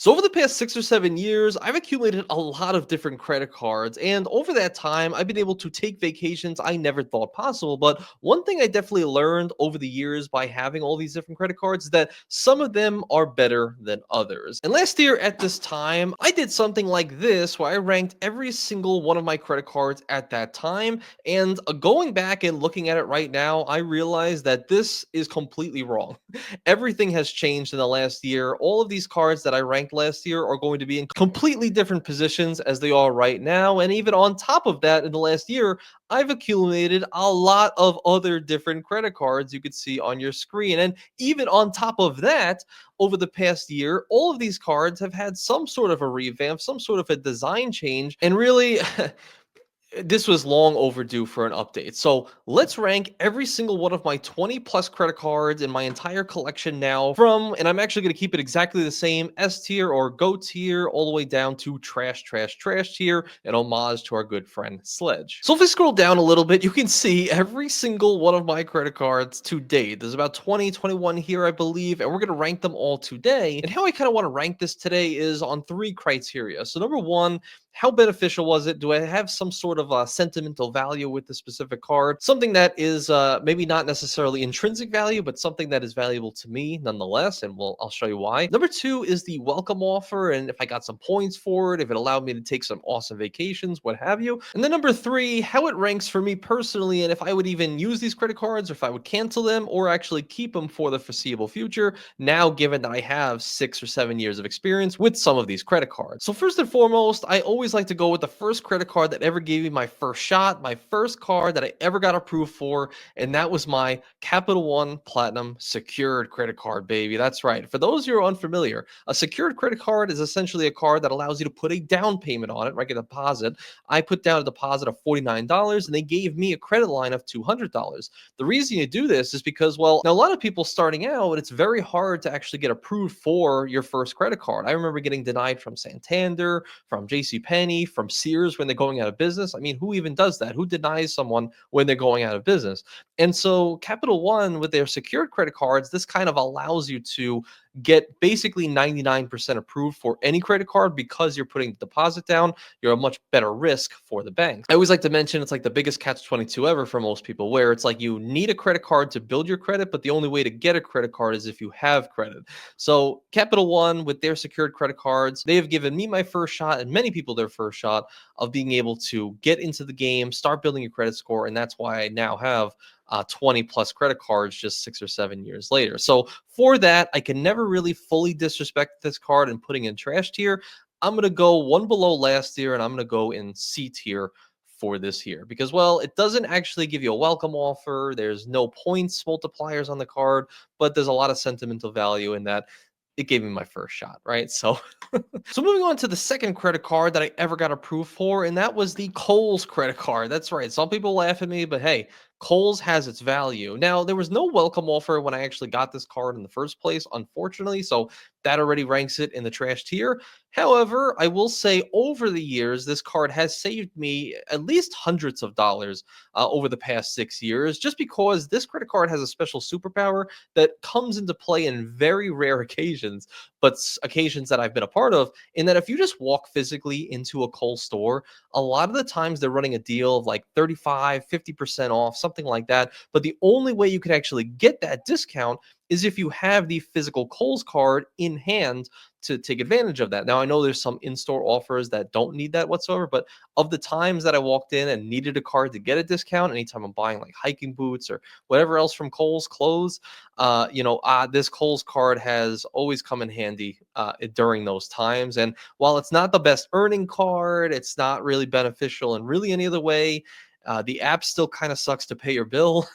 So over the past 6 or 7 years, I've accumulated a lot of different credit cards. And over that time, I've been able to take vacations I never thought possible. But one thing I definitely learned over the years by having all these different credit cards is that some of them are better than others. And last year at this time, I did something like this where I ranked every single one of my credit cards at that time. And going back and looking at it right now, I realize that this is completely wrong. Everything has changed in the last year. All of these cards that I ranked last year are going to be in completely different positions as they are right now. And even on top of that, in the last year, I've accumulated a lot of other different credit cards you could see on your screen. And even on top of that, over the past year, all of these cards have had some sort of a revamp, some sort of a design change. And really, this was long overdue for an update. So let's rank every single one of my 20 plus credit cards in my entire collection now from, and I'm actually going to keep it exactly the same, S tier or GO tier, all the way down to trash, trash, trash tier, an homage to our good friend Sledge. So if we scroll down a little bit, you can see every single one of my credit cards to date. There's about 20, 21 here, I believe, and we're going to rank them all today. And how I kind of want to rank this today is on three criteria. So number one, how beneficial was it? Do I have some sort of sentimental value with the specific card? Something that is maybe not necessarily intrinsic value, but something that is valuable to me nonetheless. And I'll show you why. Number two is the welcome offer. And if I got some points for it, if it allowed me to take some awesome vacations, what have you. And then number three, how it ranks for me personally. And if I would even use these credit cards, or if I would cancel them or actually keep them for the foreseeable future. Now, given that I have 6 or 7 years of experience with some of these credit cards. So first and foremost, I always like to go with the first credit card that ever gave me my first shot, my first card that I ever got approved for, and that was my Capital One Platinum secured credit card, baby. That's right. For those who are unfamiliar, a secured credit card is essentially a card that allows you to put a down payment on it, like a deposit. I put down a deposit of $49 and they gave me a credit line of $200. The reason you do this is because, well, now a lot of people starting out, it's very hard to actually get approved for your first credit card. I remember getting denied from Santander, from JCPenney, from Sears when they're going out of business. I mean, who even does that? Who denies someone when they're going out of business? And so Capital One, with their secured credit cards, this kind of allows you to get basically 99% approved for any credit card because you're putting the deposit down. You're a much better risk for the bank. I always like to mention it's like the biggest catch 22 ever for most people, where it's like you need a credit card to build your credit, but the only way to get a credit card is if you have credit. So Capital One, with their secured credit cards, they have given me my first shot and many people their first shot of being able to get into the game, start building your credit score. And that's why I now have 20 plus credit cards just 6 or 7 years later. So for that, I can never really fully disrespect this card and putting in trash tier. I'm going to go one below last year and I'm going to go in C tier for this year because, well, it doesn't actually give you a welcome offer. There's no points multipliers on the card, but there's a lot of sentimental value in that. It gave me my first shot, right? So, so moving on to the second credit card that I ever got approved for, and that was the KOHLS credit card. That's right. Some people laugh at me, but hey, KOHLS has its value. Now, there was no welcome offer when I actually got this card in the first place, unfortunately. So that already ranks it in the trash tier. However, I will say over the years, this card has saved me at least hundreds of dollars over the past 6 years, just because this credit card has a special superpower that comes into play in very rare occasions, but occasions that I've been a part of, in that if you just walk physically into a Kohl's store, a lot of the times they're running a deal of like 35, 50% off, something like that. But the only way you can actually get that discount is if you have the physical Kohl's card in hand to take advantage of that. Now, I know there's some in-store offers that don't need that whatsoever, but of the times that I walked in and needed a card to get a discount, anytime I'm buying like hiking boots or whatever else from Kohl's, clothes, this Kohl's card has always come in handy during those times. And while it's not the best earning card, it's not really beneficial in really any other way. The app still kind of sucks to pay your bill.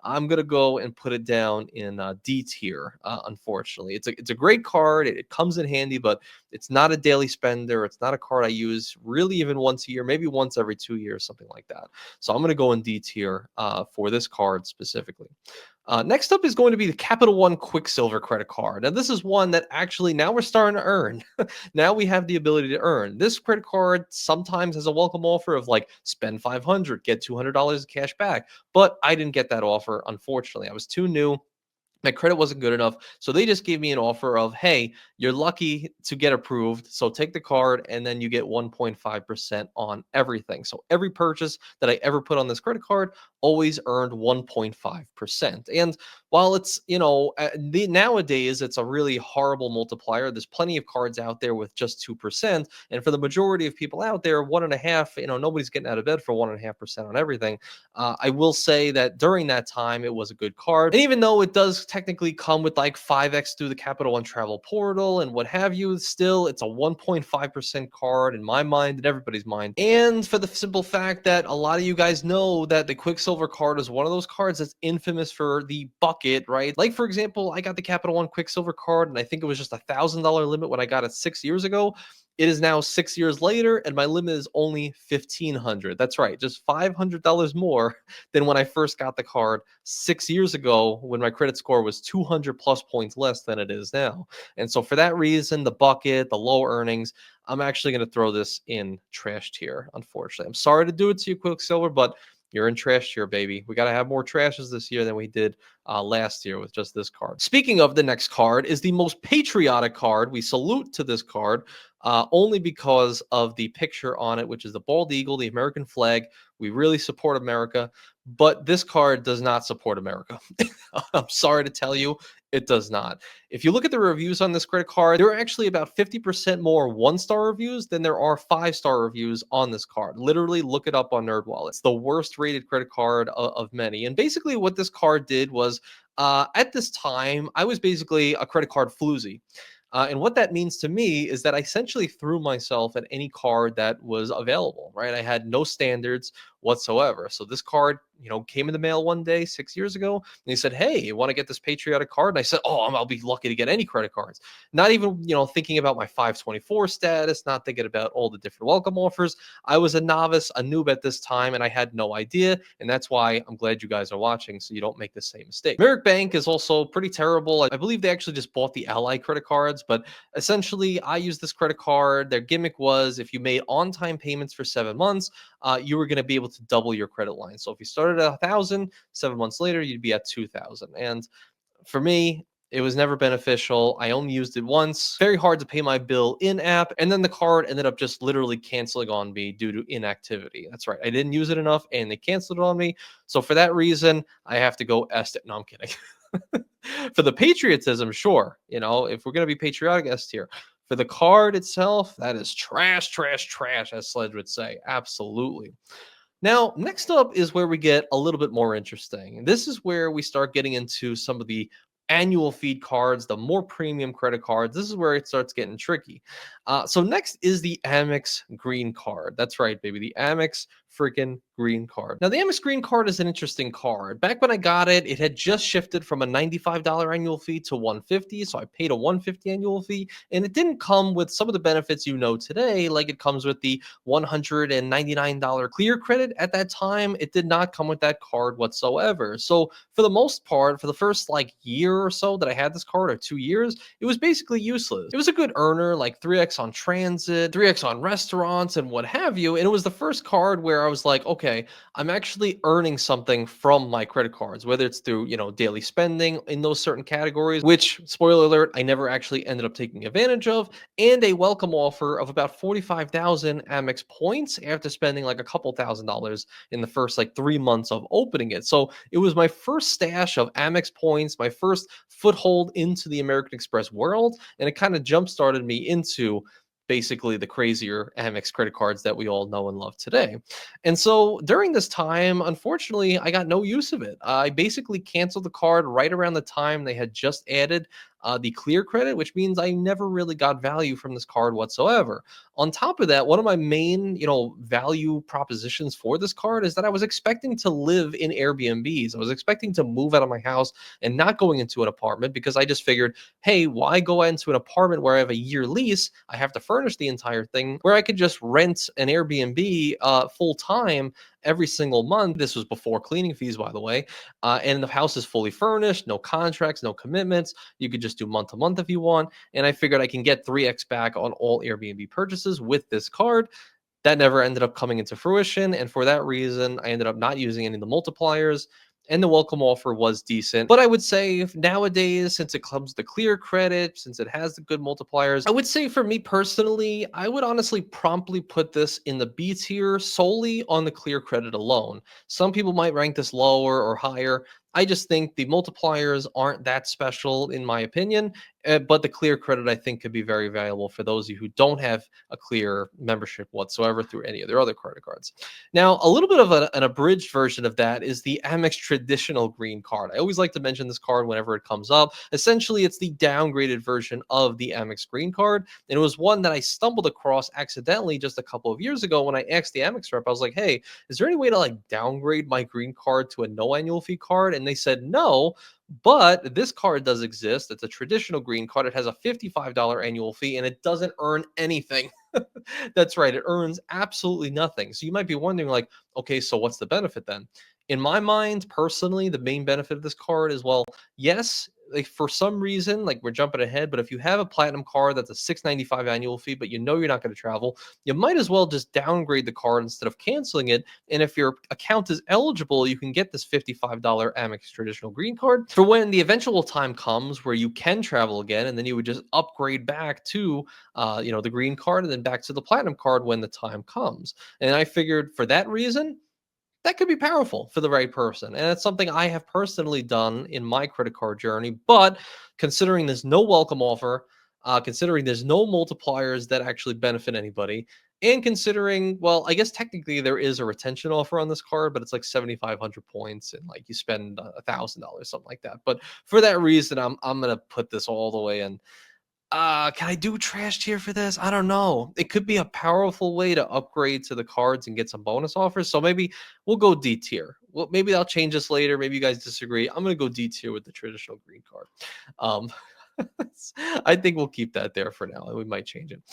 I'm gonna go and put it down in D tier. Unfortunately, it's a great card. It comes in handy, but it's not a daily spender. It's not a card I use really even once a year, maybe once every 2 years, something like that. So I'm gonna go in D tier for this card specifically. Next up is going to be the Capital One QUICKSILVER credit card. Now, this is one that actually now we're starting to earn. Now we have the ability to earn. This credit card sometimes has a welcome offer of like spend 500, get $200 cash back. But I didn't get that offer, unfortunately. I was too new. My credit wasn't good enough. So they just gave me an offer of, hey, you're lucky to get approved. So take the card and then you get 1.5% on everything. So every purchase that I ever put on this credit card always earned 1.5%. And while it's, nowadays it's a really horrible multiplier, there's plenty of cards out there with just 2%. And for the majority of people out there, 1.5, nobody's getting out of bed for 1.5% on everything. I will say that during that time, it was a good card. And even though it does technically come with like 5x through the Capital One travel portal and what have you, still, it's a 1.5% card in my mind and everybody's mind. And for the simple fact that a lot of you guys know that the Quicksilver card is one of those cards that's infamous for the bucket, right? Like, for example, I got the Capital One Quicksilver card and I think it was just $1,000 limit when I got it 6 years ago. It is now 6 years later, and my limit is only $1,500. That's right, just $500 more than when I first got the card 6 years ago, when my credit score was 200 plus points less than it is now. And so, for that reason, the bucket, the low earnings, I'm actually going to throw this in trash tier. Unfortunately, I'm sorry to do it to you, Quicksilver, but you're in trash tier, baby. We got to have more trashes this year than we did last year with just this card. Speaking of, the next card is the most patriotic card. We salute to this card only because of the picture on it, which is the bald eagle, the American flag. We really support America, but this card does not support America. I'm sorry to tell you, it does not. If you look at the reviews on this credit card, there are actually about 50% more one-star reviews than there are five-star reviews on this card. Literally, look it up on NerdWallet. It's the worst rated credit card of many. And basically what this card did was, at this time, I was basically a credit card floozy. And what that means to me is that I essentially threw myself at any card that was available, right? I had no standards whatsoever. So this card, came in the mail one day 6 years ago, and he said, "Hey, you want to get this patriotic card?" And I said, "Oh, I'll be lucky to get any credit cards." Not even, thinking about my 524 status, not thinking about all the different welcome offers. I was a novice, a noob at this time, and I had no idea. And that's why I'm glad you guys are watching, so you don't make the same mistake. Merrick Bank is also pretty terrible. I believe they actually just bought the Ally credit cards, but essentially, I used this credit card. Their gimmick was, if you made on-time payments for 7 months, you were going to be able to double your credit line. So if you started at 1,000, 7 months later, you'd be at 2,000. And for me, it was never beneficial. I only used it once. Very hard to pay my bill in app. And then the card ended up just literally canceling on me due to inactivity. That's right. I didn't use it enough and they canceled it on me. So for that reason, I have to go S. No, I'm kidding. For the patriotism, sure. If we're going to be patriotic, S tier. For the card itself, that is trash, trash, trash, as Sledge would say. Absolutely. Now, next up is where we get a little bit more interesting. And this is where we start getting into some of the annual feed cards, the more premium credit cards. This is where it starts getting tricky. So next is the Amex Green Card. That's right, baby. The Amex freaking Green Card. Now, the Amex Green Card is an interesting card. Back when I got it, it had just shifted from a $95 annual fee to $150. So I paid a $150 annual fee, and it didn't come with some of the benefits today, like it comes with the $199 clear credit. At that time, it did not come with that card whatsoever. So for the most part, for the first year or so that I had this card, or 2 years, it was basically useless. It was a good earner, like 3x on transit, 3x on restaurants, and what have you. And it was the first card where I was like, okay, I'm actually earning something from my credit cards, whether it's through, daily spending in those certain categories, which, spoiler alert, I never actually ended up taking advantage of, and a welcome offer of about 45,000 Amex points after spending like a couple $1,000s in the first 3 months of opening it. So it was my first stash of Amex points, my first foothold into the American Express world, and it kind of jump started me into basically the crazier Amex credit cards that we all know and love today. And so during this time, unfortunately, I got no use of it. I basically canceled the card right around the time they had just added the clear credit, which means I never really got value from this card whatsoever. On top of that, one of my main, value propositions for this card is that I was expecting to live in Airbnbs. I was expecting to move out of my house and not going into an apartment, because I just figured, hey, why go into an apartment where I have a year lease? I have to furnish the entire thing, where I could just rent an Airbnb full time every single month. This was before cleaning fees, by the way. And the house is fully furnished, no contracts, no commitments. You could just do month to month if you want. And I figured I can get 3x back on all Airbnb purchases with this card. That never ended up coming into fruition. And for that reason, I ended up not using any of the multipliers. and the welcome offer was decent. But I would say if nowadays, since it comes to clear credit, since it has the good multipliers, I would say for me personally, I would honestly promptly put this in the B tier solely on the clear credit alone. Some people might rank this lower or higher. I just think the multipliers aren't that special in my opinion, but the clear credit I think could be very valuable for those of you who don't have a clear membership whatsoever through any of their other credit cards. Now, a little bit of an abridged version of that is the Amex traditional green card. I always like to mention this card whenever it comes up. Essentially, it's the downgraded version of the Amex green card. And it was one that I stumbled across accidentally just a couple of years ago when I asked the Amex rep, I was like, hey, is there any way to like downgrade my green card to a no annual fee card? And they said no. But this card does exist. It's a traditional green card. It has a $55 annual fee and it doesn't earn anything. That's right. It earns absolutely nothing. So you might be wondering, like, okay, so what's the benefit then? In my mind, personally, the main benefit of this card is, well, yes, like for some reason, like we're jumping ahead, but if you have a platinum card that's a $695 annual fee, but you know you're not going to travel, you might as well just downgrade the card instead of canceling it. And if your account is eligible, you can get this $55 Amex traditional green card for when the eventual time comes where you can travel again, and then you would just upgrade back to the green card and then back to the platinum card when the time comes. And I figured for that reason, that could be powerful for the right person. And it's something I have personally done in my credit card journey. But considering there's no welcome offer, considering there's no multipliers that actually benefit anybody, and considering, well, I guess technically there is a retention offer on this card, but it's like 7,500 points and like you spend $1,000, something like that. But for that reason, I'm gonna put this all the way in. Can I do trash tier for this? I don't know. It could be a powerful way to upgrade to the cards and get some bonus offers. So maybe we'll go D tier. Well, maybe I'll change this later. Maybe you guys disagree. I'm gonna go D tier with the traditional green card. Um, I think we'll keep that there for now. We might change it.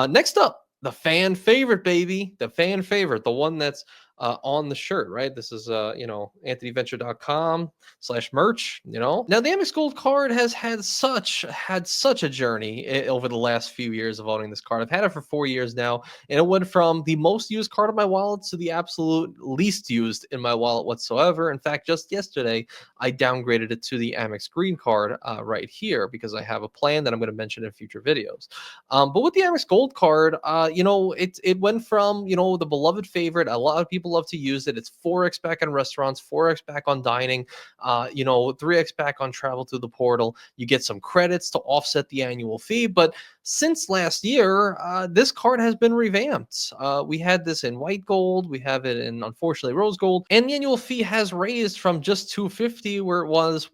Next up, the fan favorite, baby. The fan favorite, the one that's on the shirt, right? This is AnthonyVenture.com/merch. Now the Amex Gold card has had such a journey over the last few years of owning this card. I've had it for 4 years now, and it went from the most used card in my wallet to the absolute least used in my wallet whatsoever. In fact, just yesterday I downgraded it to the Amex Green Card right here because I have a plan that I'm going to mention in future videos. But with the Amex Gold Card, it went from the beloved favorite. A lot of people love to use it. It's 4x back on restaurants, 4x back on dining, 3x back on travel through the portal. You get some credits to offset the annual fee. But since last year, this card has been revamped. We had this in white gold. We have it in, unfortunately, rose gold. And the annual fee has raised from just $250, where it was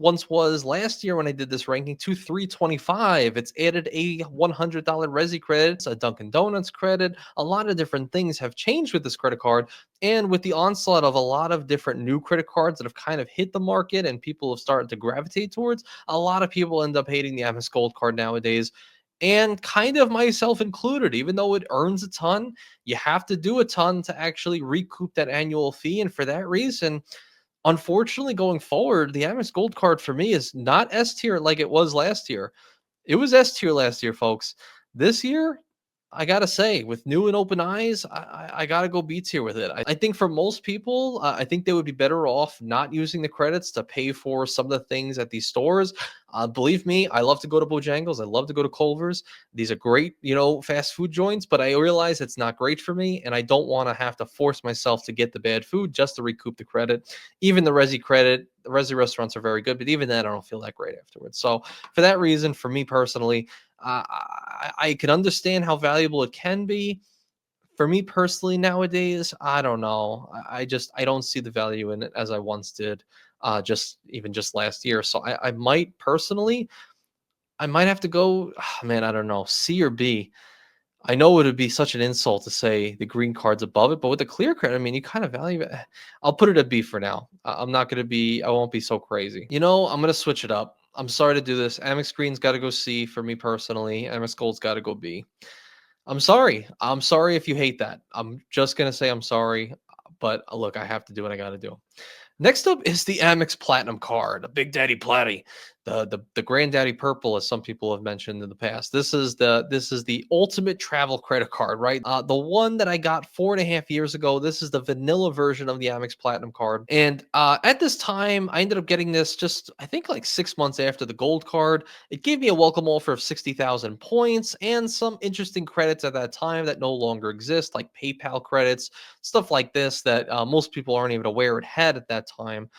last year when I did this ranking, to $325. It's added a $100 Resi credit, a Dunkin' Donuts credit. A lot of different things have changed with this credit card. And with the onslaught of a lot of different new credit cards that have kind of hit the market and people have started to gravitate towards, a lot of people end up hating the Amex Gold card nowadays. And kind of myself included, even though it earns a ton, you have to do a ton to actually recoup that annual fee. And for that reason, unfortunately, going forward, the Amex Gold card for me is not S tier like it was last year. It was S tier last year, folks. This year, I gotta say, with new and open eyes, I gotta go B tier with it. I think for most people, I think they would be better off not using the credits to pay for some of the things at these stores. Believe me, I love to go to Bojangles. I love to go to Culver's. These are great, fast food joints, but I realize it's not great for me, and I don't want to have to force myself to get the bad food just to recoup the credit. Even the Resi credit, the Resi restaurants are very good, but even then, I don't feel that great afterwards. So for that reason, for me personally, I can understand how valuable it can be. For me personally, nowadays, I don't know. I don't see the value in it as I once did, just last year. So I might personally, I might have to go. Man, I don't know, C or B. I know it would be such an insult to say the green card's above it, but with the clear card, I mean, you kind of value it. I'll put it at B for now. I'm not going to be, I won't be so crazy. I'm going to switch it up. I'm sorry to do this. Amex Green's got to go C for me personally. Amex Gold's got to go B. I'm sorry. I'm sorry if you hate that. I'm just going to say I'm sorry. But look, I have to do what I got to do. Next up is the Amex Platinum card, a Big Daddy Platty. the granddaddy purple, as some people have mentioned in the past. This is the ultimate travel credit card, right? The one that I got 4.5 years ago. This is the vanilla version of the Amex Platinum card, and at this time, I ended up getting this just I think like 6 months after the gold card. It gave me a welcome offer of 60,000 points and some interesting credits at that time that no longer exist, like PayPal credits, stuff like this that most people aren't even aware it had at that time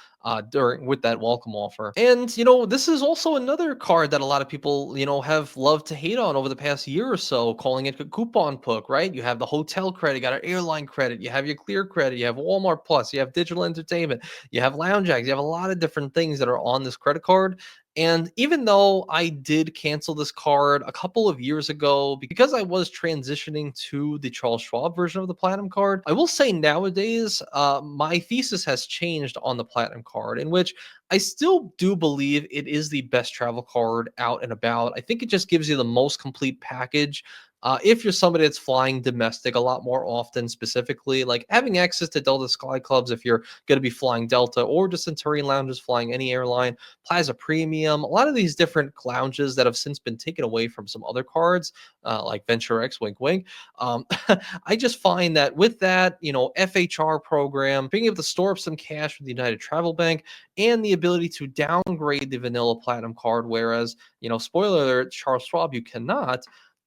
during with that welcome offer. And this is also another card that a lot of people have loved to hate on over the past year or so, calling it a coupon book. Right? You have the hotel credit, you got an airline credit, you have your Clear credit, you have Walmart Plus, you have digital entertainment, you have lounge acts, you have a lot of different things that are on this credit card. And even though I did cancel this card a couple of years ago because I was transitioning to the Charles Schwab version of the Platinum card, I will say nowadays my thesis has changed on the Platinum card, in which I still do believe it is the best travel card out and about. I think it just gives you the most complete package. If you're somebody that's flying domestic a lot more often, specifically, like having access to Delta Sky Clubs if you're going to be flying Delta, or just Centurion lounges flying any airline, Plaza Premium, a lot of these different lounges that have since been taken away from some other cards, like Venture X, wink, wink. Um, I just find that with that, FHR program, being able to store up some cash with the United Travel Bank, and the ability to downgrade the vanilla platinum card, whereas, spoiler alert, Charles Schwab, you cannot.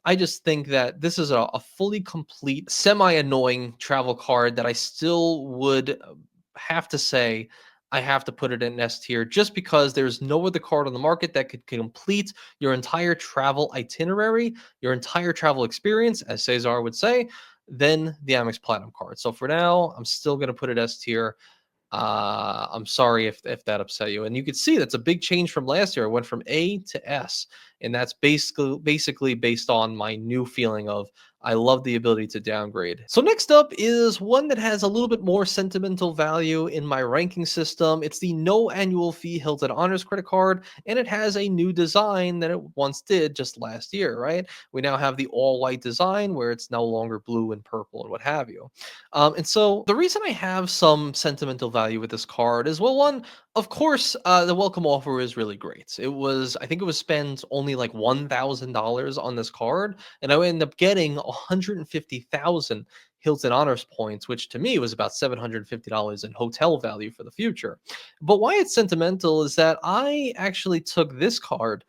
I just think that this is a fully complete, semi annoying travel card that I still would have to say I have to put it in S tier, just because there's no other card on the market that could complete your entire travel itinerary, your entire travel experience, as Cesar would say, than the Amex Platinum card. So for now, I'm still going to put it S tier. I'm sorry if that upset you. And you could see that's a big change from last year. It went from A to S, and that's basically based on my new feeling of I love the ability to downgrade. So next up is one that has a little bit more sentimental value in my ranking system. It's the no annual fee Hilton Honors credit card, and it has a new design than it once did just last year, right? We now have the all white design where it's no longer blue and purple and what have you. And so the reason I have some sentimental value with this card is, well, one, of course, the welcome offer is really great. I think it was spent only like $1,000 on this card, and I ended up getting 150,000 Hilton Honors points, which to me was about $750 in hotel value for the future. But why it's sentimental is that I actually took this card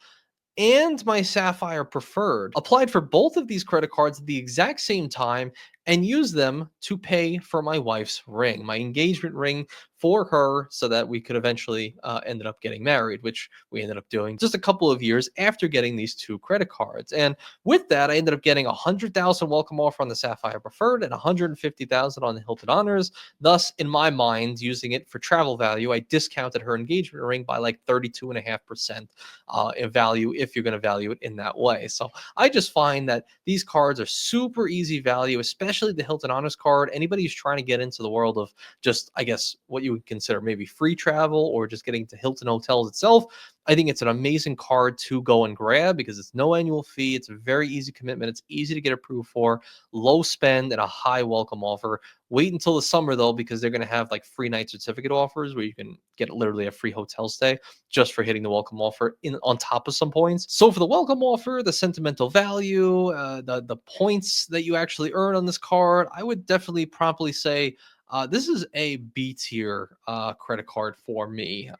and my Sapphire Preferred, applied for both of these credit cards at the exact same time, and used them to pay for my wife's ring, my engagement ring for her, so that we could eventually ended up getting married, which we ended up doing just a couple of years after getting these two credit cards. And with that, I ended up getting 100,000 welcome offer on the Sapphire Preferred and 150,000 on the Hilton Honors. Thus, in my mind, using it for travel value, I discounted her engagement ring by like 32.5% in value, if you're going to value it in that way. So I just find that these cards are super easy value, especially the Hilton Honors card. Anybody who's trying to get into the world of just, I guess, what you would consider maybe free travel, or just getting to Hilton hotels itself, I think it's an amazing card to go and grab because it's no annual fee. It's a very easy commitment. It's easy to get approved for, low spend, and a high welcome offer. Wait until the summer though, because they're going to have like free night certificate offers where you can get literally a free hotel stay just for hitting the welcome offer in on top of some points. So for the welcome offer, the sentimental value, the points that you actually earn on this card, I would definitely promptly say this is a B tier credit card for me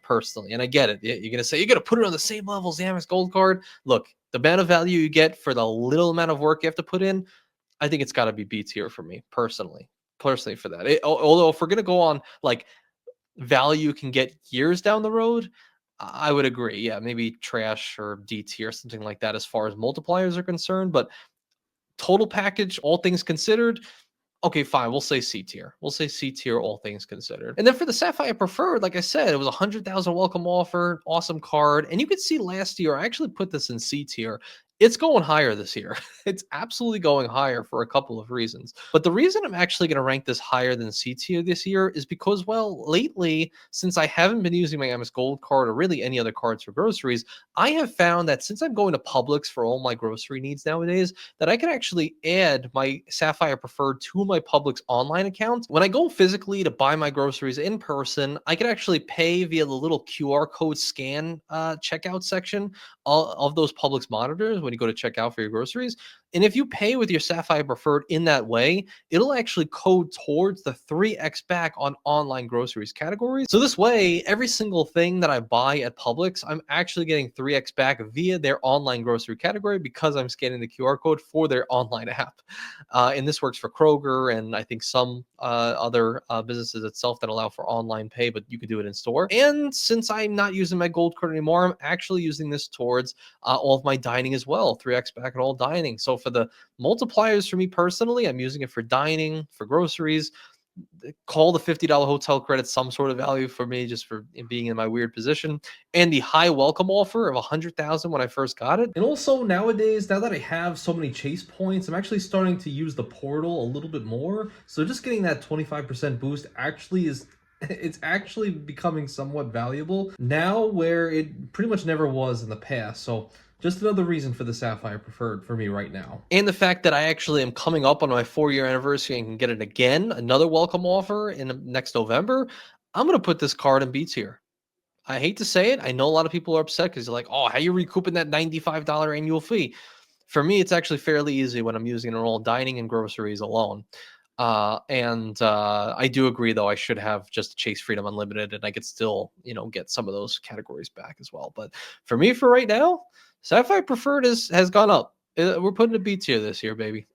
personally. And I get it. You're going to say you're going to put it on the same level as the Amex Gold card. Look, the amount of value you get for the little amount of work you have to put in, I think it's got to be B tier for me personally. Personally, for that. Although if we're going to go on like value can get years down the road, I would agree. Yeah, maybe trash or D tier, something like that, as far as multipliers are concerned. But total package, all things considered, okay, fine. We'll say C tier. We'll say C tier, all things considered. And then for the Sapphire Preferred, like I said, it was 100,000 welcome offer, awesome card. And you could see last year, I actually put this in C tier. It's going higher this year. It's absolutely going higher for a couple of reasons. But the reason I'm actually going to rank this higher than C tier this year is because, well, lately, since I haven't been using my Amex Gold card or really any other cards for groceries, I have found that since I'm going to Publix for all my grocery needs nowadays, that I can actually add my Sapphire Preferred to my Publix online account. When I go physically to buy my groceries in person, I can actually pay via the little QR code scan checkout section of those Publix monitors when you go to check out for your groceries. And if you pay with your Sapphire Preferred in that way, it'll actually code towards the 3x back on online groceries categories. So this way, every single thing that I buy at Publix, I'm actually getting 3x back via their online grocery category because I'm scanning the QR code for their online app. And this works for Kroger and I think some other businesses itself that allow for online pay, but you can do it in store. And since I'm not using my gold card anymore, I'm actually using this towards all of my dining as well, 3x back at all dining. So for the multipliers for me personally, I'm using it for dining, for groceries. Call the $50 hotel credit some sort of value for me just for being in my weird position, and the high welcome offer of 100,000 when I first got it. And also nowadays, now that I have so many chase points, I'm actually starting to use the portal a little bit more. So just getting that 25% boost actually is it's actually becoming somewhat valuable now where it pretty much never was in the past. So just another reason for the Sapphire Preferred for me right now. And the fact that I actually am coming up on my 4-year anniversary and can get it again, another welcome offer in next November, I'm going to put this card in B tier. I hate to say it. I know a lot of people are upset because they're like, oh, how are you recouping that $95 annual fee? For me, it's actually fairly easy when I'm using it all dining and groceries alone. I do agree, though, I should have just Chase Freedom Unlimited and I could still, get some of those categories back as well. But for me, for right now, Sapphire Preferred has gone up. We're putting a B tier this year, baby.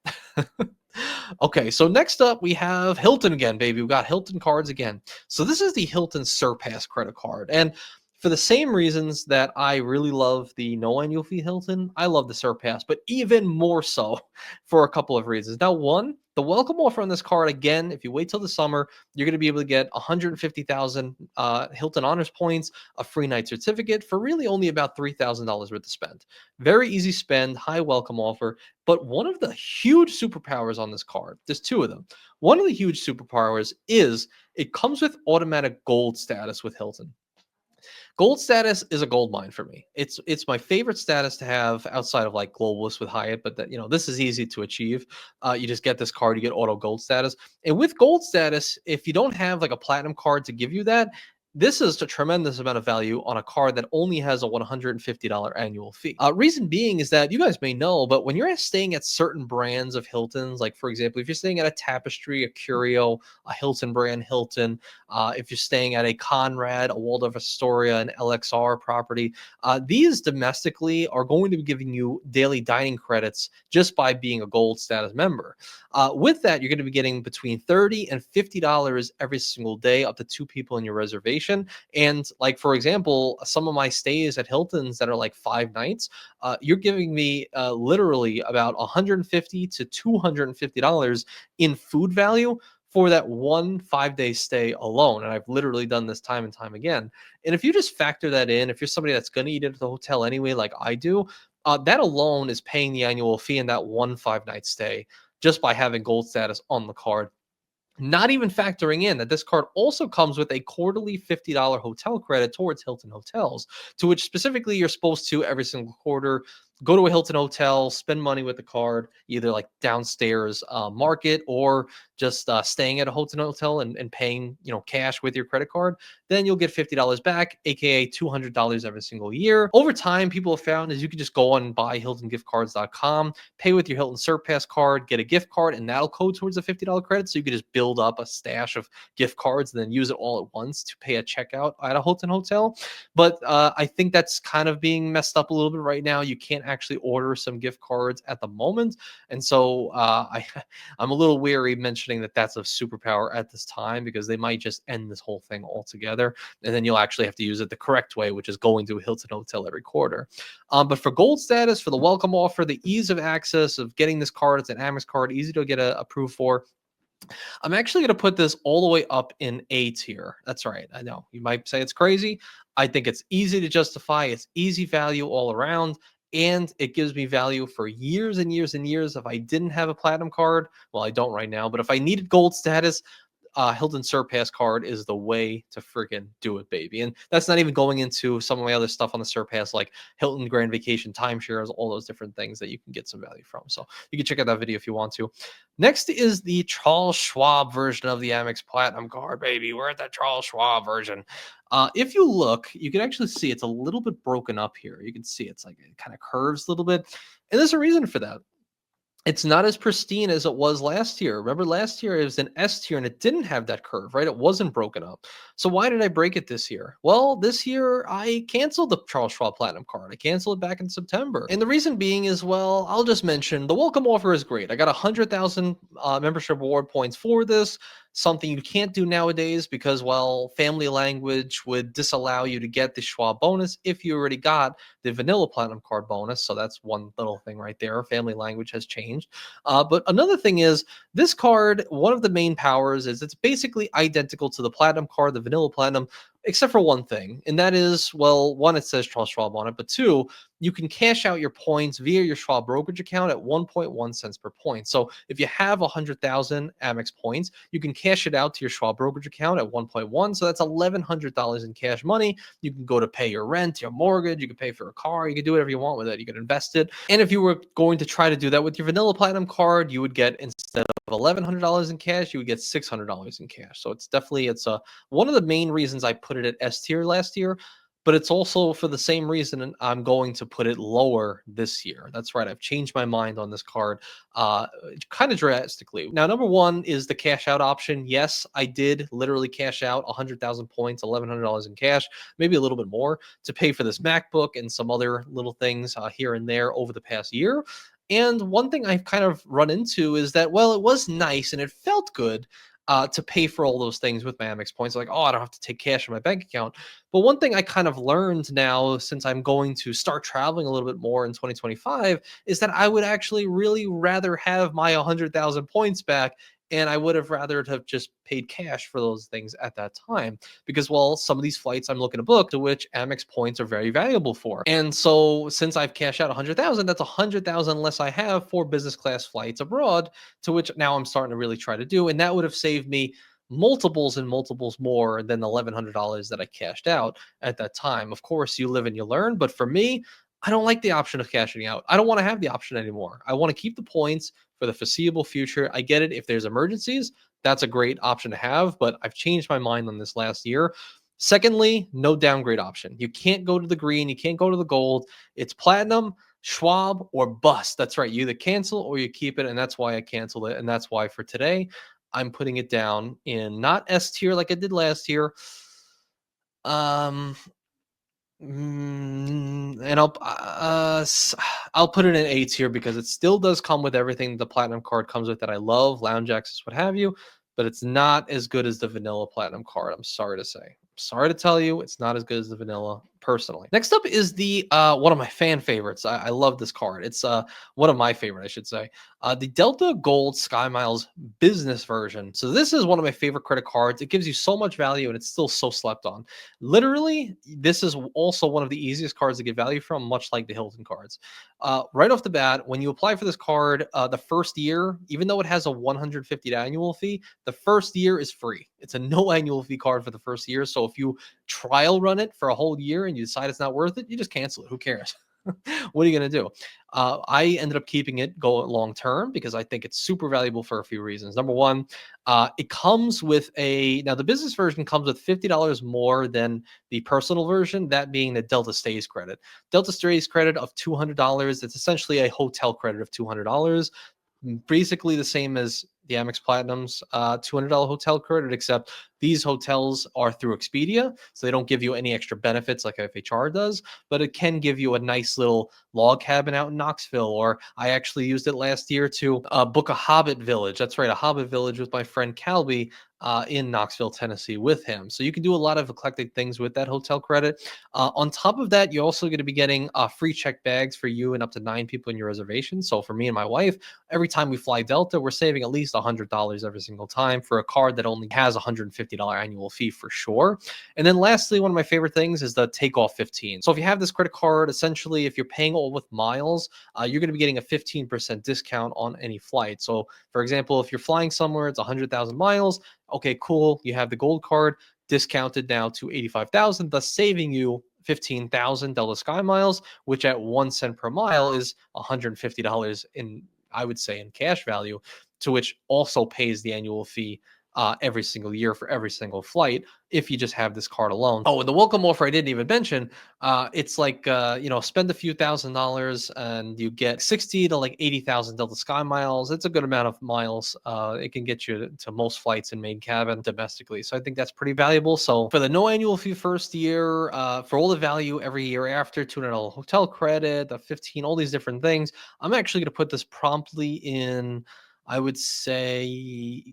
Okay, so next up we have Hilton again, baby. We got Hilton cards again. So this is the Hilton SURPASS credit card. And for the same reasons that I really love the no annual fee Hilton, I love the SURPASS, but even more so for a couple of reasons. Now, one, the welcome offer on this card, again, if you wait till the summer, you're going to be able to get 150,000 Hilton Honors points, a free night certificate for really only about $3,000 worth of spend. Very easy spend, high welcome offer. But one of the huge superpowers on this card, there's two of them. One of the huge superpowers is it comes with automatic gold status with Hilton. Gold status is a gold mine for me. It's my favorite status to have outside of like Globalist with Hyatt, but that this is easy to achieve. You just get this card, you get auto gold status, and with gold status, if you don't have like a platinum card to give you that, this is a tremendous amount of value on a card that only has a $150 annual fee. Reason being is that you guys may know, but when you're staying at certain brands of Hiltons, like for example, if you're staying at a Tapestry, a Curio, a Hilton brand Hilton, if you're staying at a Conrad, a Waldorf Astoria, an LXR property, these domestically are going to be giving you daily dining credits just by being a gold status member. With that, you're going to be getting between $30 and $50 every single day, up to 2 people in your reservation. And like, for example, some of my stays at Hilton's that are like 5 nights, you're giving me literally about $150 to $250 in food value for that one 5-day stay alone. And I've literally done this time and time again. And if you just factor that in, if you're somebody that's going to eat at the hotel anyway, like I do, that alone is paying the annual fee in that one 5-night stay just by having gold status on the card. Not even factoring in that this card also comes with a quarterly $50 hotel credit towards Hilton hotels, to which specifically you're supposed to every single quarter go to a Hilton hotel, spend money with the card, either like downstairs market or just staying at a Hilton hotel and paying cash with your credit card. Then you'll get $50 back, aka $200 every single year. Over time, people have found is you can just go on and buy HiltonGiftCards.com, pay with your Hilton SURPASS card, get a gift card, and that'll code towards a $50 credit. So you can just build up a stash of gift cards and then use it all at once to pay a checkout at a Hilton hotel. But I think that's kind of being messed up a little bit right now. You can't actually order some gift cards at the moment. And so I'm a little weary mentioning that that's a superpower at this time, because they might just end this whole thing altogether. And then you'll actually have to use it the correct way, which is going to a Hilton hotel every quarter. But for gold status, for the welcome offer, the ease of access of getting this card, it's an Amex card, easy to get approved for. I'm actually going to put this all the way up in A tier. That's right. I know you might say it's crazy. I think it's easy to justify. It's easy value all around. and it gives me value for years and years and years. If I didn't have a platinum card, well, I don't right now, but if I needed gold status, Hilton SURPASS card is the way to freaking do it, baby. And that's not even going into some of my other stuff on the SURPASS, like Hilton Grand Vacation timeshares, all those different things that you can get some value from. So you can check out that video if you want to. Next is the Charles Schwab version of the Amex Platinum card, baby. We're at the Charles Schwab version. If you look, you can actually see it's a little bit broken up here. You can see it's like it kind of curves a little bit. And there's a reason for that. It's not as pristine as it was last year. Remember last year it was an S tier and it didn't have that curve, right? It wasn't broken up. So why did I break it this year? Well, this year I canceled the Charles Schwab Platinum card. I canceled it back in September. And the reason being is, well, I'll just mention the welcome offer is great. I got 100,000 membership reward points for this. Something you can't do nowadays because, well, family language would disallow you to get the Schwab bonus if you already got the vanilla platinum card bonus. So that's one little thing right there. Family language has changed. But another thing is this card, one of the main powers is it's basically identical to the platinum card, the vanilla platinum, except for one thing. And that is, well, one, it says Charles Schwab on it, but two, you can cash out your points via your Schwab brokerage account at 1.1 cents per point. So if you have 100,000 Amex points, you can cash it out to your Schwab brokerage account at 1.1. So that's $1,100 in cash money. You can go to pay your rent, your mortgage, you can pay for a car, you can do whatever you want with it. You can invest it. And if you were going to try to do that with your vanilla platinum card, you would get, instead of $1,100 in cash, you would get $600 in cash. So it's definitely, one of the main reasons I put it at S tier last year, but it's also for the same reason I'm going to put it lower this year. That's right. I've changed my mind on this card kind of drastically. Now, number one is the cash out option. Yes, I did literally cash out 100,000 points, $1,100 in cash, maybe a little bit more to pay for this MacBook and some other little things here and there over the past year. And one thing I've kind of run into is that, well, it was nice and it felt good to pay for all those things with my Amex points. Like, oh, I don't have to take cash in my bank account. But one thing I kind of learned now, since I'm going to start traveling a little bit more in 2025, is that I would actually really rather have my 100,000 points back. And I would have rather have just paid cash for those things at that time because, well, some of these flights I'm looking to book to which Amex points are very valuable for. And so since I've cashed out 100,000, that's 100,000 less I have for business class flights abroad, to which now I'm starting to really try to do. And that would have saved me multiples and multiples more than the $1,100 that I cashed out at that time. Of course, you live and you learn, but for me, I don't like the option of cashing out. I don't want to have the option anymore. I want to keep the points for the foreseeable future. I get it. If there's emergencies, that's a great option to have, but I've changed my mind on this last year. Secondly, no downgrade option. You can't go to the green. You can't go to the gold. It's platinum, Schwab, or bust. That's right. You either cancel or you keep it. And that's why I canceled it. And that's why for today, I'm putting it down in not S tier like I did last year. And I'll put it in A tier because it still does come with everything the platinum card comes with that I love, lounge access, what have you, but it's not as good as the vanilla platinum card. I'm sorry to say. Sorry to tell you, it's not as good as the vanilla personally. Next up is the one of my fan favorites. I love this card. It's one of my favorite, I should say. The Delta Gold Skymiles business version. So this is one of my favorite credit cards. It gives you so much value and it's still so slept on. Literally, this is also one of the easiest cards to get value from, much like the Hilton cards. Right off the bat, when you apply for this card, the first year, even though it has a $150 annual fee, the first year is free. It's a no annual fee card for the first year. So if you trial run it for a whole year and you decide it's not worth it, you just cancel it. Who cares? What are you going to do? I ended up keeping it going long term because I think it's super valuable for a few reasons. Number one, it comes with now the business version comes with $50 more than the personal version, that being the Delta Stays credit. Delta Stays credit of $200. It's essentially a hotel credit of $200. Basically the same as the Amex Platinum's $200 hotel credit, except these hotels are through Expedia, so they don't give you any extra benefits like FHR does, but it can give you a nice little log cabin out in Knoxville, or I actually used it last year to book a Hobbit village. That's right, a Hobbit village with my friend Calby in Knoxville, Tennessee with him. So you can do a lot of eclectic things with that hotel credit. On top of that, you're also going to be getting free check bags for you and up to 9 people in your reservation. So for me and my wife, every time we fly Delta, we're saving at least $100 every single time for a card that only has $150 annual fee for sure. And then lastly, one of my favorite things is the takeoff 15. So if you have this credit card, essentially, if you're paying all with miles, you're going to be getting a 15% discount on any flight. So for example, if you're flying somewhere, it's 100,000 miles. Okay, cool. You have the gold card discounted now to 85,000, thus saving you 15,000 Delta Sky Miles, which at 1 cent per mile is $150 in, I would say, in cash value, to which also pays the annual fee every single year for every single flight if you just have this card alone. Oh, and the welcome offer I didn't even mention, it's like, spend a few $1,000s and you get 60 to like 80,000 Delta Sky Miles. It's a good amount of miles. It can get you to most flights in main cabin domestically. So I think that's pretty valuable. So for the no annual fee first year, for all the value every year after, $200 hotel credit, the 15, all these different things, I'm actually going to put this promptly in, I would say,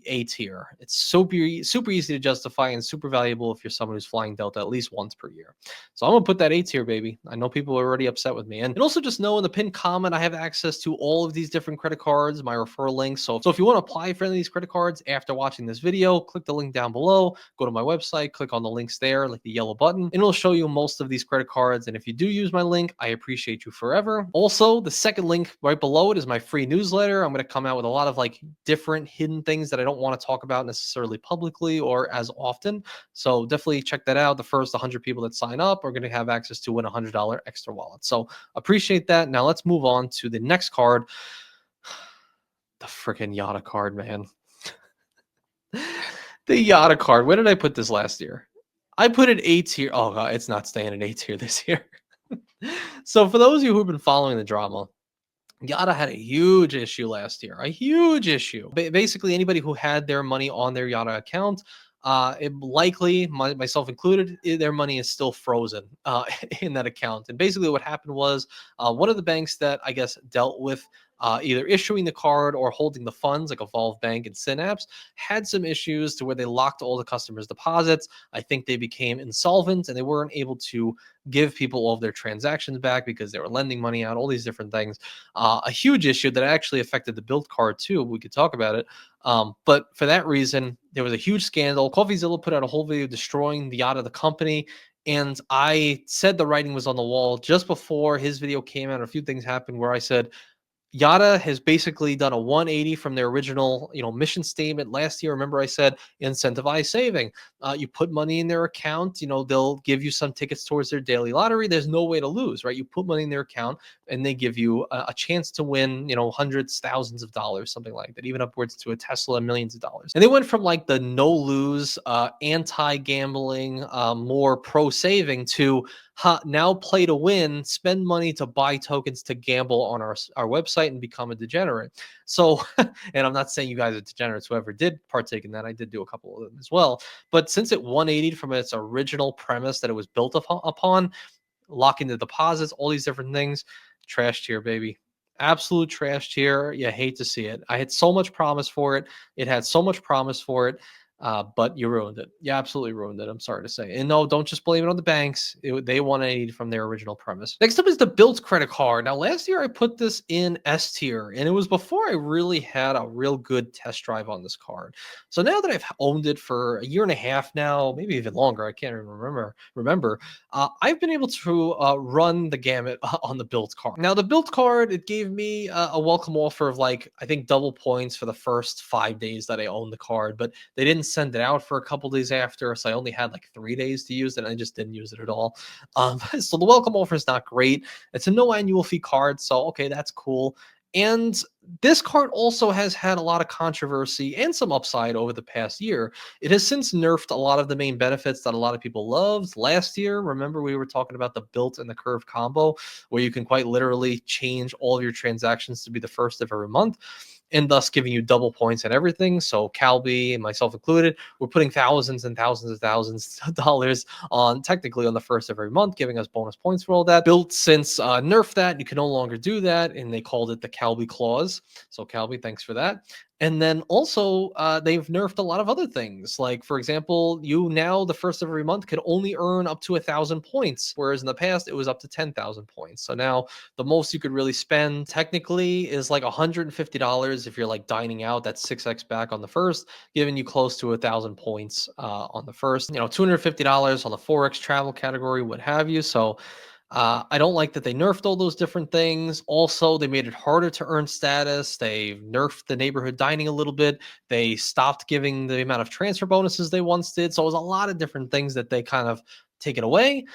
A tier. It's super easy to justify and super valuable if you're someone who's flying Delta at least once per year. So I'm gonna put that A tier, baby. I know people are already upset with me, and also just know in the pinned comment I have access to all of these different credit cards, my referral links. So if you want to apply for any of these credit cards after watching this video, click the link down below. Go to my website, click on the links there, like the yellow button, and it'll show you most of these credit cards. And if you do use my link, I appreciate you forever. Also, the second link right below it is my free newsletter. I'm gonna come out with a lot of like different hidden things that I don't want to talk about necessarily publicly or as often. So definitely check that out. The first 100 people that sign up are going to have access to win a $100 extra wallet. So appreciate that. Now let's move on to the next card. The freaking Yotta card, man. The Yotta card. Where did I put this last year? I put it A tier. Oh God, it's not staying in A tier this year. So for those of you who've been following the drama, Yotta had a huge issue last year, a huge issue. Basically, anybody who had their money on their Yotta account, it likely, myself included, their money is still frozen in that account. And basically what happened was one of the banks that I guess dealt with either issuing the card or holding the funds, like Evolve Bank and Synapse, had some issues to where they locked all the customers' deposits. I think they became insolvent and they weren't able to give people all of their transactions back because they were lending money out, all these different things. A huge issue that actually affected the BILT card too. We could talk about it. But for that reason, there was a huge scandal. CoffeeZilla put out a whole video destroying the Yotta, the company. And I said the writing was on the wall just before his video came out. A few things happened where I said, Yotta has basically done a 180 from their original, mission statement last year. Remember, I said incentivize saving. You put money in their account. They'll give you some tickets towards their daily lottery. There's no way to lose, right? You put money in their account, and they give you a chance to win, hundreds, thousands of dollars, something like that, even upwards to a Tesla, millions of dollars. And they went from like the no lose, anti-gambling, more pro saving to now play to win, spend money to buy tokens to gamble on our website and become a degenerate. So, and I'm not saying you guys are degenerates, whoever did partake in that, I did do a couple of them as well. But since it 180'd from its original premise that it was built upon, locking the deposits, all these different things, trash tier, baby. Absolute trash tier. You hate to see it. I had so much promise for it. It had so much promise for it. But you ruined it. You absolutely ruined it. I'm sorry to say. And no, don't just blame it on the banks. They 180 from their original premise. Next up is the BILT credit card. Now, last year I put this in S tier, and it was before I really had a real good test drive on this card. So now that I've owned it for a year and a half now, maybe even longer, I can't even remember. I've been able to run the gamut on the BILT card. Now, the BILT card, it gave me a welcome offer of like, I think double points for the first 5 days that I owned the card, but they didn't send it out for a couple days after, so I only had like 3 days to use it, and I just didn't use it at all. So the welcome offer is not great. It's a no annual fee card, so okay, that's cool. And this card also has had a lot of controversy and some upside over the past year. It has since nerfed a lot of the main benefits that a lot of people loved. Last year, remember we were talking about the BILT and the Curve combo, where you can quite literally change all of your transactions to be the first of every month, and thus giving you double points and everything. So Calby and myself included, we're putting thousands and thousands and thousands of dollars on technically on the first of every month, giving us bonus points for all that. BILT since nerfed that, you can no longer do that, and they called it the Calby clause. So Calby, thanks for that. And then also, they've nerfed a lot of other things. Like, for example, you now, the first of every month, can only earn up to 1,000 points, whereas in the past, it was up to 10,000 points. So now, the most you could really spend, technically, is like $150 $250. If you're like dining out, that's 6x back on the first, giving you close to 1,000 points on the first. $250 on the Forex travel category, what have you. So I don't like that they nerfed all those different things. Also, they made it harder to earn status. They nerfed the neighborhood dining a little bit. They stopped giving the amount of transfer bonuses they once did. So it was a lot of different things that they kind of taken away,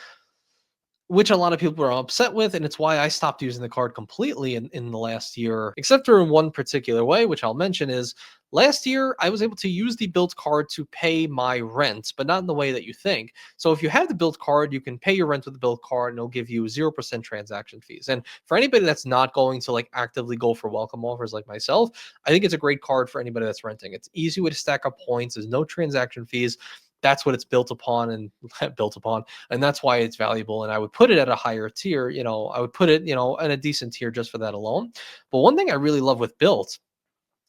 which a lot of people are upset with, and it's why I stopped using the card completely in the last year, except for in one particular way, which I'll mention is last year I was able to use the BILT card to pay my rent, but not in the way that you think. So if you have the BILT card, you can pay your rent with the BILT card and it'll give you 0% transaction fees. And for anybody that's not going to like actively go for welcome offers like myself, I think it's a great card for anybody that's renting. It's easy way to stack up points. There's no transaction fees. That's what it's built upon and built upon, and that's why it's valuable. And I would put it at a higher tier. I would put it, in a decent tier just for that alone. But one thing I really love with BILT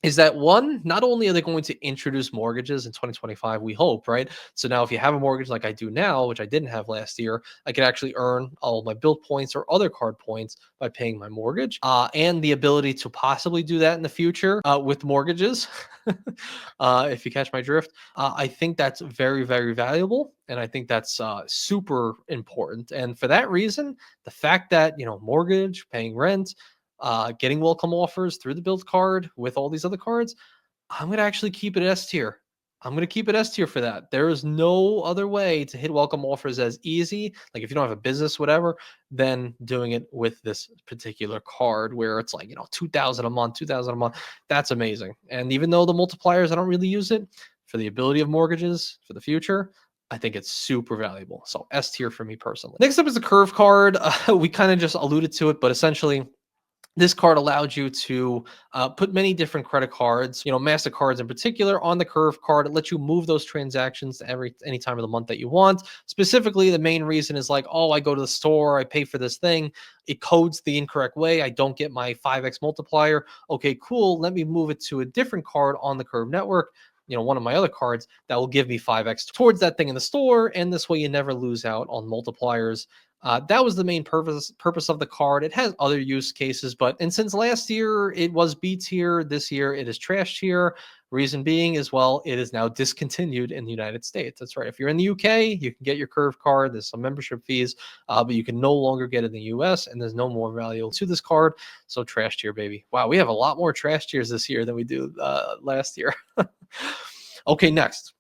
is that one, not only are they going to introduce mortgages in 2025, we hope, right? So now if you have a mortgage like I do now, which I didn't have last year, I could actually earn all of my BILT points or other card points by paying my mortgage, and the ability to possibly do that in the future with mortgages, if you catch my drift. I think that's very, very valuable. And I think that's super important. And for that reason, the fact that, mortgage, paying rent, getting welcome offers through the BILT card with all these other cards, I'm going to actually keep it S tier. I'm going to keep it S tier for that. There is no other way to hit welcome offers as easy, like if you don't have a business, whatever, than doing it with this particular card where it's like, 2000 a month, 2000 a month. That's amazing. And even though the multipliers, I don't really use it for the ability of mortgages for the future, I think it's super valuable. So S tier for me personally. Next up is the Curve card. We kind of just alluded to it, but essentially, this card allowed you to put many different credit cards, MasterCards in particular, on the Curve card. It lets you move those transactions to any time of the month that you want. Specifically, the main reason is like, oh, I go to the store, I pay for this thing, it codes the incorrect way, I don't get my 5x multiplier. Okay, cool. Let me move it to a different card on the Curve network. One of my other cards that will give me 5x towards that thing in the store. And this way you never lose out on multipliers. That was the main purpose of the card. It has other use cases, and since last year it was B tier, this year it is trash tier. Reason being is, well, it is now discontinued in the United States. That's right. If you're in the UK, you can get your Curve card. There's some membership fees, but you can no longer get it in the US, and there's no more value to this card. So trash tier, baby. Wow, we have a lot more trash tiers this year than we do last year. Okay, next.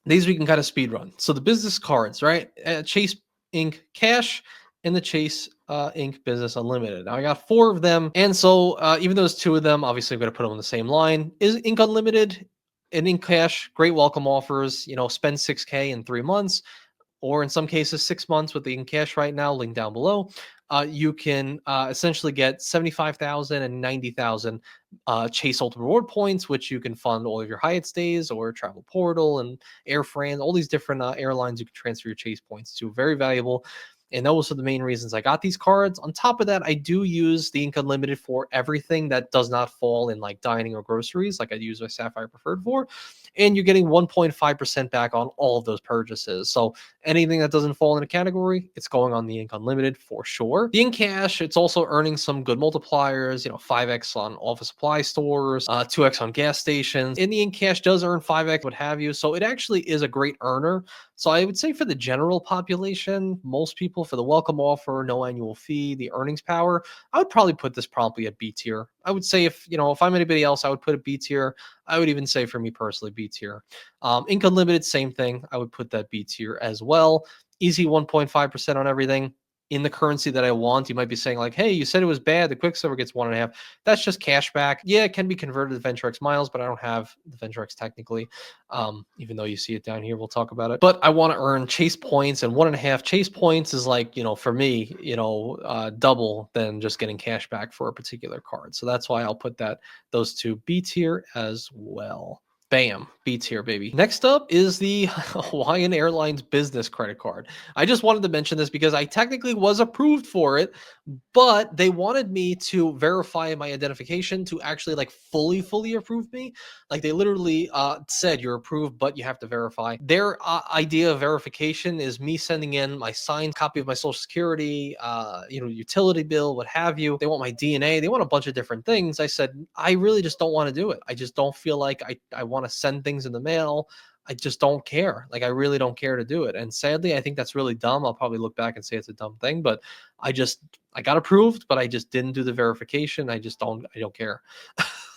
These we can kind of speed run. So the business cards, right? Chase Inc. Cash and the Chase Inc. Business Unlimited. Now I got 4 of them, and so even though there's 2 of them, obviously I'm going to put them on the same line. Is Inc. Unlimited and Inc. Cash great welcome offers? Spend 6K in 3 months, or in some cases 6 months with the Inc. Cash right now. Link down below. You can essentially get 75,000 and 90,000 Chase Ultimate Reward points, which you can fund all of your Hyatt stays or Travel Portal and Air France, all these different airlines you can transfer your Chase points to. Very valuable. And those are the main reasons I got these cards. On top of that, I do use the Inc. Unlimited for everything that does not fall in like dining or groceries, like I use my Sapphire Preferred for. And you're getting 1.5% back on all of those purchases. So anything that doesn't fall in a category, it's going on the Inc. Unlimited for sure. The Inc. Cash, it's also earning some good multipliers, 5x on office supply stores, 2x on gas stations. And the Inc. Cash does earn 5x, what have you. So it actually is a great earner. So I would say for the general population, most people, for the welcome offer, no annual fee, the earnings power, I would probably put this promptly at B tier. I would say if I'm anybody else, I would put it B tier. I would even say for me personally, B tier. Inc. Unlimited, same thing. I would put that B tier as well. Easy 1.5% on everything in the currency that I want. You might be saying like, hey, you said it was bad. The QUICKSILVER gets 1.5. That's just cash back. Yeah, it can be converted to VentureX miles, but I don't have the VentureX technically. Even though you see it down here, we'll talk about it. But I want to earn Chase points, and 1.5 Chase points is like, for me, double than just getting cash back for a particular card. So that's why I'll put those 2 B tier as well. Bam, beats here, baby. Next up is the Hawaiian Airlines business credit card. I just wanted to mention this because I technically was approved for it, but they wanted me to verify my identification to actually like fully approve me. Like they literally said you're approved, but you have to verify. Their idea of verification is me sending in my signed copy of my social security, utility bill, what have you. They want my DNA. They want a bunch of different things. I said, I really just don't want to do it. I just don't feel like I want to send things in the mail. I just don't care. Like I really don't care to do it. And sadly, I think that's really dumb. I'll probably look back and say it's a dumb thing, but I got approved, but I just didn't do the verification. I don't care.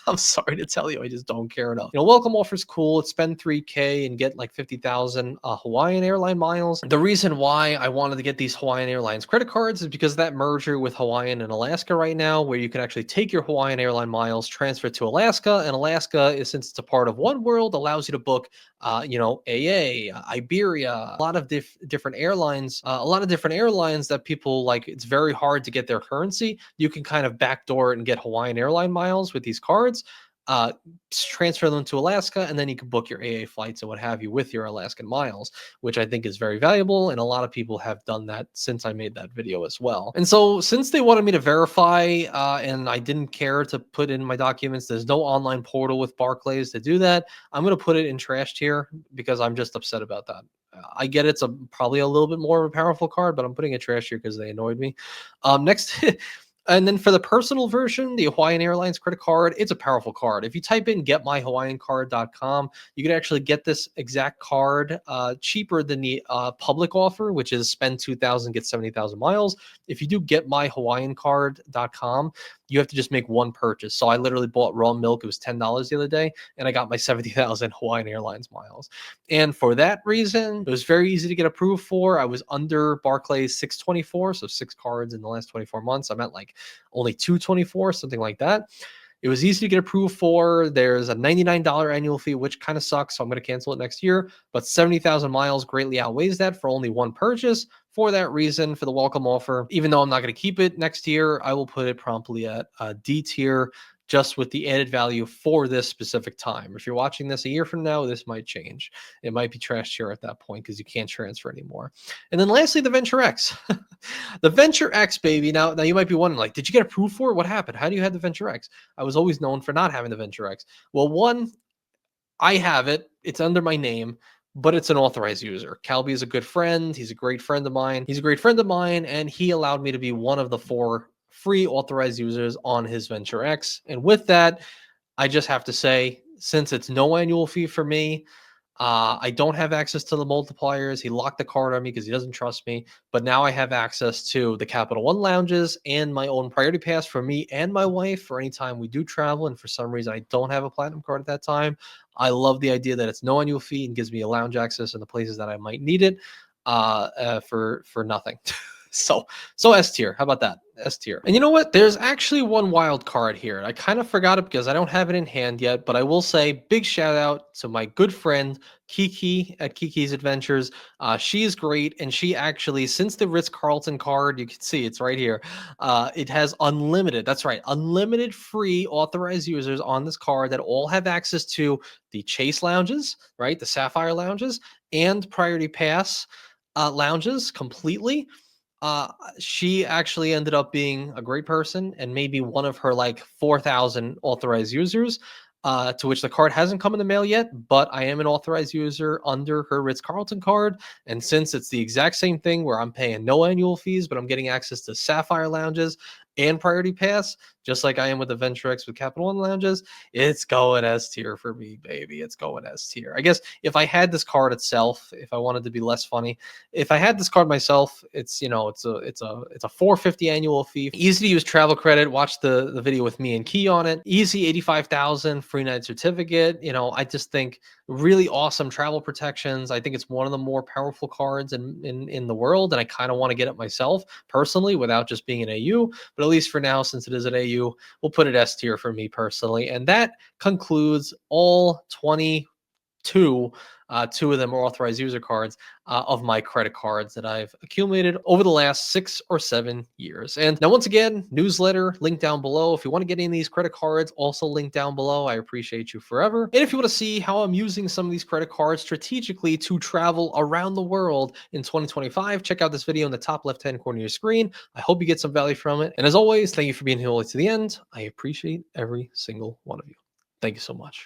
I'm sorry to tell you, I just don't care enough. Welcome offer's cool. It's spend 3K and get like 50,000 Hawaiian airline miles. The reason why I wanted to get these Hawaiian Airlines credit cards is because that merger with Hawaiian and Alaska right now, where you can actually take your Hawaiian airline miles, transfer to Alaska, and Alaska is, since it's a part of One World, allows you to book AA, Iberia, a lot of different airlines, that people like. It's very hard to get their currency. You can kind of backdoor it and get Hawaiian airline miles with these cards, uh, transfer them to Alaska, and then you can book your AA flights and what have you with your Alaskan miles, which I think is very valuable. And a lot of people have done that since I made that video as well. And so since they wanted me to verify, and I didn't care to put in my documents, there's no online portal with Barclays to do that. I'm going to put it in trash tier because I'm just upset about that. I get it's probably a little bit more of a powerful card, but I'm putting it trash here because they annoyed me. Next, and then for the personal version, the Hawaiian Airlines credit card, it's a powerful card. If you type in getmyhawaiiancard.com, you can actually get this exact card cheaper than the public offer, which is spend 2,000, get 70,000 miles. If you do getmyhawaiiancard.com, you have to just make one purchase. So I literally bought raw milk. It was $10 the other day, and I got my 70,000 Hawaiian Airlines miles. And for that reason, it was very easy to get approved for. I was under Barclays 624, so 6 cards in the last 24 months. I'm at like only 224, something like that. It was easy to get approved for. There's a $99 annual fee, which kind of sucks, so I'm going to cancel it next year. But 70,000 miles greatly outweighs that for only one purchase. For that reason, for the welcome offer, even though I'm not going to keep it next year, I will put it promptly at D tier, just with the added value for this specific time. If you're watching this a year from now, this might change. It might be trash tier at that point because you can't transfer anymore. And then lastly, the Venture X. The Venture X, baby. Now you might be wondering, like, did you get approved for it? What happened? How do you have the Venture X? I was always known for not having the Venture X. Well, one, I have it. It's under my name, but it's an authorized user. Calby is a good friend. He's a great friend of mine. And he allowed me to be one of the 4 free authorized users on his Venture X. And with that, I just have to say, since it's no annual fee for me, I don't have access to the multipliers. He locked the card on me because he doesn't trust me. But now I have access to the Capital One lounges and my own priority pass for me and my wife for any time we do travel. And for some reason, I don't have a platinum card at that time. I love the idea that it's no annual fee and gives me a lounge access in the places that I might need it for nothing. So S tier. How about that? S tier. And you know what? There's actually one wild card here. I kind of forgot it because I don't have it in hand yet, but I will say big shout out to my good friend Kiki at Kiki's Adventures. She is great, and she actually, since the Ritz-Carlton card, you can see it's right here. It has unlimited. That's right, unlimited free authorized users on this card that all have access to the Chase lounges, right, the Sapphire lounges, and Priority Pass lounges completely. She actually ended up being a great person and maybe one of her like 4,000 authorized users, to which the card hasn't come in the mail yet, but I am an authorized user under her Ritz-Carlton card. And since it's the exact same thing where I'm paying no annual fees, but I'm getting access to Sapphire lounges and Priority Pass, just like I am with the Venture X with Capital One lounges, it's going S tier for me, baby. It's going S tier. I guess if I had this card itself, if I wanted to be less funny, if I had this card myself, it's a 450 annual fee, easy to use travel credit. Watch the video with me and Key on it. Easy 85,000 free night certificate. I just think really awesome travel protections. I think it's one of the more powerful cards in the world, and I kind of want to get it myself personally without just being an AU. But at least for now, since it is an AU, we'll put it S tier for me personally. And that concludes all 20 two. Two of them are authorized user cards of my credit cards that I've accumulated over the last 6 or 7 years. And now, once again, newsletter link down below. If you want to get any of these credit cards, also link down below. I appreciate you forever. And if you want to see how I'm using some of these credit cards strategically to travel around the world in 2025, check out this video in the top left-hand corner of your screen. I hope you get some value from it. And as always, thank you for being here all the way to the end. I appreciate every single one of you. Thank you so much.